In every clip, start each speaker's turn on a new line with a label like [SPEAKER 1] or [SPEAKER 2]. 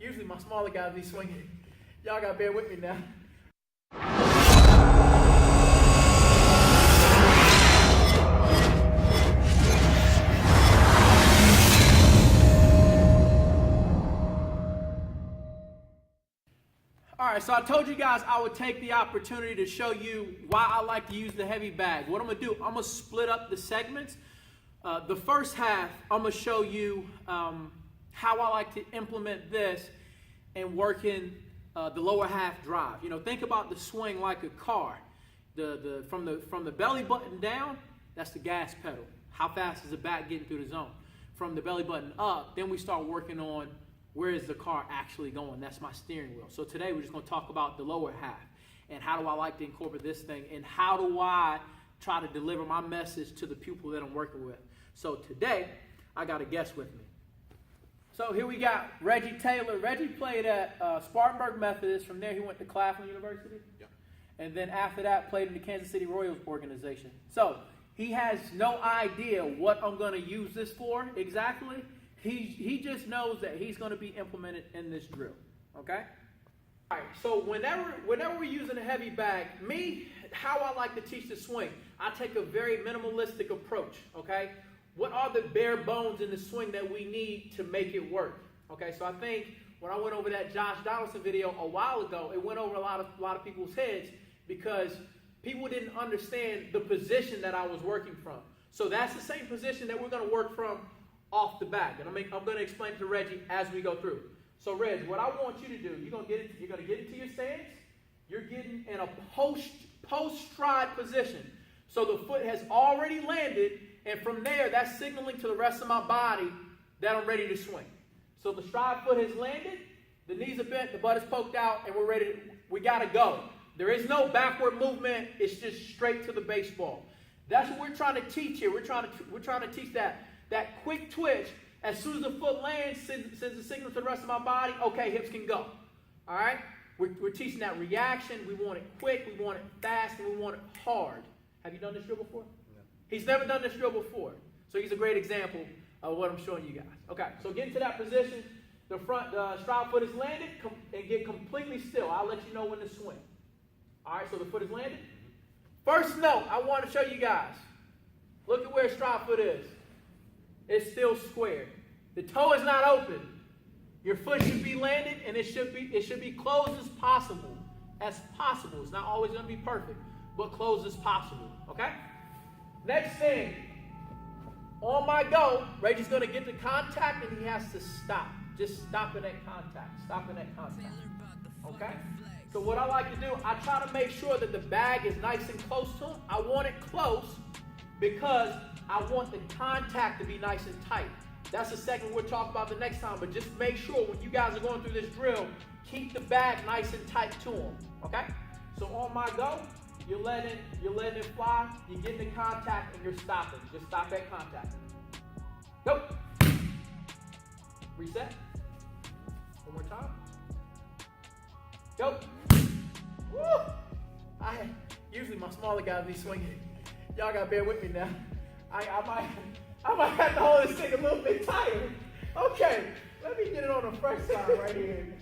[SPEAKER 1] Usually my smaller guys be swinging. Y'all gotta bear with me now. All right, so I told you guys I would take the opportunity to show you why I like to use the heavy bag. What I'm gonna do, I'm gonna split up the segments. The first half, I'm gonna show you how I like to implement this and working the lower half drive. You know, think about the swing like a car. From the belly button down, that's the gas pedal. How fast is the back getting through the zone? From the belly button up, then we start working on where is the car actually going. That's my steering wheel. So today we're just going to talk about the lower half and how do I like to incorporate this thing and how do I try to deliver my message to the pupil that I'm working with. So today I got a guest with me. So here we got Reggie Taylor. Reggie played at Spartanburg Methodist. From there he went to Claflin University. Yeah. And then after that played in the Kansas City Royals organization. So he has no idea what I'm going to use this for exactly. He just knows that he's going to be implemented in this drill, okay? All right, so whenever we're using a heavy bag, how I like to teach the swing, I take a very minimalistic approach, okay? What are the bare bones in the swing that we need to make it work, okay? So I think when I went over that Josh Donaldson video a while ago, it went over a lot of people's heads because people didn't understand the position that I was working from. So that's the same position that we're going to work from off the back, and I'm going to explain it to Reggie as we go through. So Reg, what I want you to do, you're going to get into your stance. You're getting in a post stride position. So the foot has already landed, and from there, that's signaling to the rest of my body that I'm ready to swing. So the stride foot has landed, the knees are bent, the butt is poked out, and we're ready. We got to go. There is no backward movement. It's just straight to the baseball. That's what we're trying to teach here. We're trying to teach that quick twitch. As soon as the foot lands, sends a signal to the rest of my body, okay, hips can go. All right? We're teaching that reaction. We want it quick, we want it fast, and we want it hard. Have you done this drill before? No. He's never done this drill before. So he's a great example of what I'm showing you guys. Okay, so get into that position. The stride foot is landed, and get completely still. I'll let you know when to swing. All right, so the foot is landed. First note I want to show you guys. Look at where stride foot is. It's still squared. The toe is not open. Your foot should be landed, and it should be closed as possible. As possible. It's not always going to be perfect, but closed as possible. Okay? Next thing. On my go, Reggie's going to get the contact, and he has to stop. Just stopping at contact. Stopping at contact. Okay? So what I like to do, I try to make sure that the bag is nice and close to him. I want it close because I want the contact to be nice and tight. That's the segment we'll talk about the next time, but just make sure when you guys are going through this drill, keep the bag nice and tight to them, okay? So on my go, you're letting it fly, you're getting the contact, and you're stopping. Just stop at contact. Go. Reset. One more time. Go. Woo! Usually my smaller guys be swinging. Y'all gotta bear with me now. I might have to hold this thing a little bit tighter. Okay, let me get it on the fresh side right here.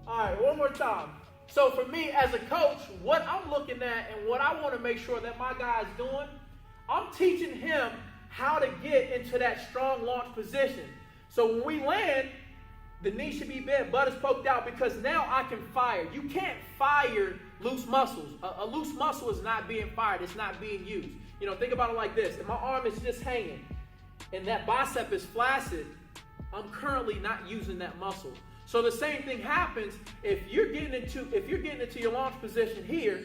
[SPEAKER 1] All right, one more time. So for me as a coach, what I'm looking at and what I want to make sure that my guy's doing, I'm teaching him how to get into that strong launch position. So when we land, the knee should be bent, butt is poked out, because now I can fire. You can't fire loose muscles. A loose muscle is not being fired. It's not being used. You know, think about it like this. If my arm is just hanging and that bicep is flaccid, I'm currently not using that muscle. So the same thing happens if you're getting into your launch position here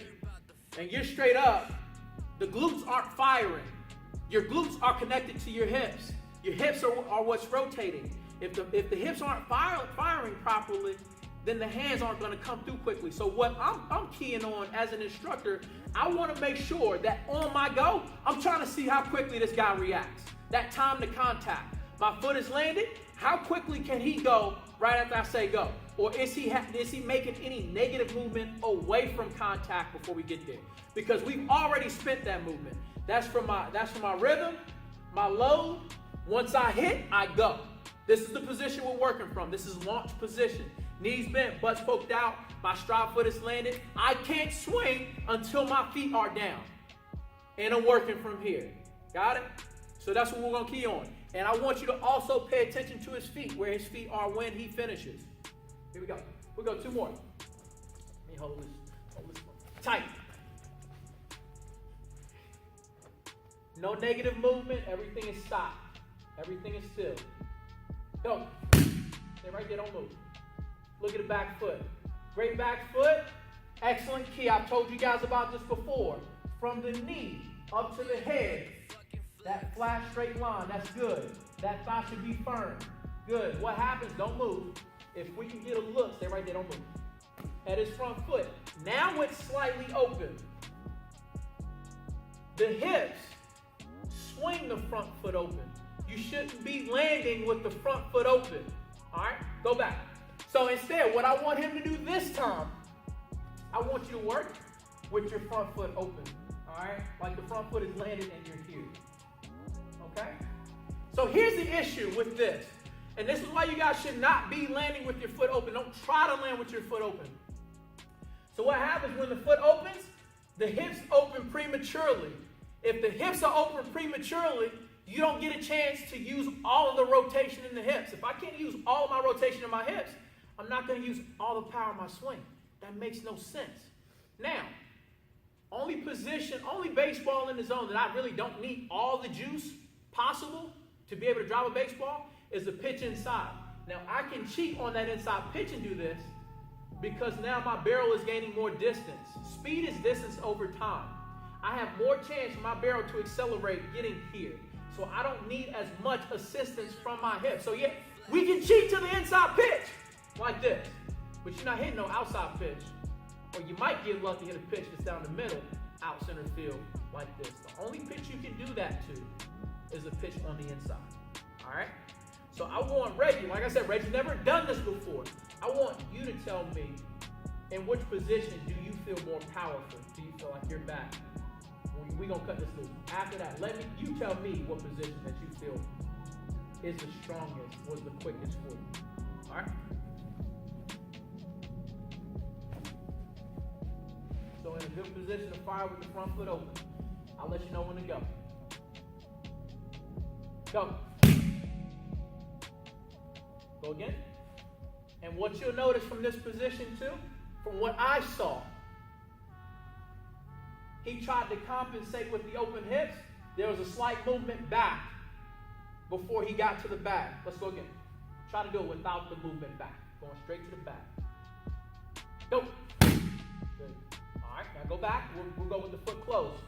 [SPEAKER 1] and you're straight up, the glutes aren't firing. Your glutes are connected to your hips. Your hips are what's rotating. If the hips aren't firing properly, then the hands aren't going to come through quickly. So what I'm keying on as an instructor, I want to make sure that on my go, I'm trying to see how quickly this guy reacts. That time to contact. My foot is landed. How quickly can he go right after I say go? Or is he making any negative movement away from contact before we get there? Because we've already spent that movement. That's for my rhythm, my load. Once I hit, I go. This is the position we're working from. This is launch position. Knees bent, butts poked out, my stride foot is landed. I can't swing until my feet are down. And I'm working from here. Got it? So that's what we're going to key on. And I want you to also pay attention to his feet, where his feet are when he finishes. Here we go. We'll go 2 more. Let me hold this tight. No negative movement. Everything is stopped. Everything is still. Go. Stay right there. Don't move. Look at the back foot. Great back foot. Excellent key. I've told you guys about this before. From the knee up to the head. That flat straight line. That's good. That thigh should be firm. Good. What happens? Don't move. If we can get a look, stay right there. Don't move. At his front foot. Now it's slightly open. The hips. Swing the front foot open. You shouldn't be landing with the front foot open. All right? Go back. So instead, what I want him to do this time, I want you to work with your front foot open. All right? Like the front foot is landed and you're here. Okay? So here's the issue with this. And this is why you guys should not be landing with your foot open. Don't try to land with your foot open. So what happens when the foot opens? The hips open prematurely. If the hips are open prematurely, you don't get a chance to use all of the rotation in the hips. If I can't use all of my rotation in my hips, I'm not going to use all the power of my swing. That makes no sense. Now, only baseball in the zone that I really don't need all the juice possible to be able to drive a baseball is the pitch inside. Now, I can cheat on that inside pitch and do this because now my barrel is gaining more distance. Speed is distance over time. I have more chance for my barrel to accelerate getting here. So I don't need as much assistance from my hips. So yeah, we can cheat to the inside pitch like this. But you're not hitting no outside pitch. Or you might get lucky hit a pitch that's down the middle, out center field like this. The only pitch you can do that to is a pitch on the inside. All right? So I want Reggie, like I said, Reggie's never done this before. I want you to tell me in which position do you feel more powerful? Do you feel like you're back? We're going to cut this loose. After that, you tell me what position that you feel is the strongest, was the quickest for you. All right? So in a good position to fire with the front foot open. I'll let you know when to go. Go. Go again. And what you'll notice from this position too, from what I saw, he tried to compensate with the open hips. There was a slight movement back before he got to the bag. Let's go again. Try to do it without the movement back. Going straight to the bag. Go. Good. All right, now go back. We'll go with the foot closed.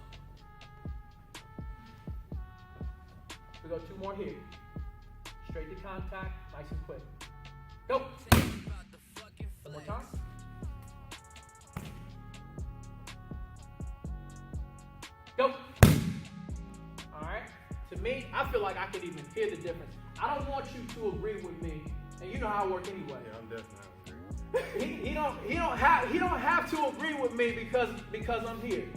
[SPEAKER 1] We'll go 2 more here. Straight to contact, nice and quick. Go. One more time. Go. All right. To me, I feel like I can even hear the difference. I don't want you to agree with me, and you know how I work anyway.
[SPEAKER 2] Yeah, I'm definitely agreeing.
[SPEAKER 1] He don't have to agree with me because I'm here.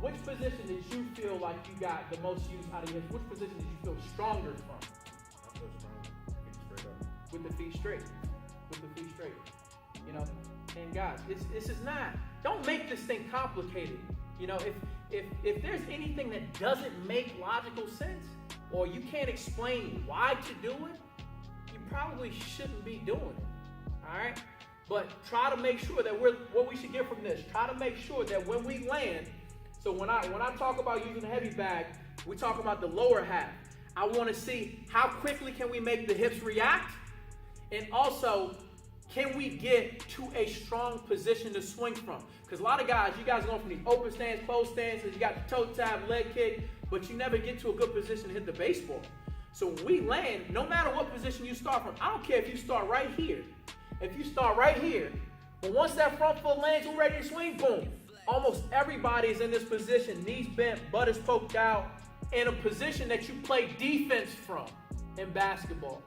[SPEAKER 1] Which position did you feel like you got the most use out of your hips? Which position did you feel stronger from?
[SPEAKER 2] I feel strong. Feet straight up.
[SPEAKER 1] With the feet straight. With the feet straight. You know, and guys, this is not. Don't make this thing complicated. You know, if there's anything that doesn't make logical sense, or you can't explain why to do it, you probably shouldn't be doing it. All right? But try to make sure that what we should get from this. Try to make sure that when we land. So when I talk about using a heavy bag, we talk about the lower half. I want to see how quickly can we make the hips react, and also can we get to a strong position to swing from? Because a lot of guys, you guys going from these open stance, closed stances, you got the toe tap, leg kick, but you never get to a good position to hit the baseball. So when we land, no matter what position you start from, I don't care if you start right here. If you start right here, but once that front foot lands, we're ready to swing, boom. Almost everybody is in this position, knees bent, butt is poked out, in a position that you play defense from in basketball.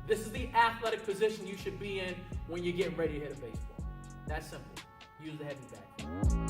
[SPEAKER 1] This is the athletic position you should be in when you're getting ready to hit a baseball. That's simple. Use the heavy bag.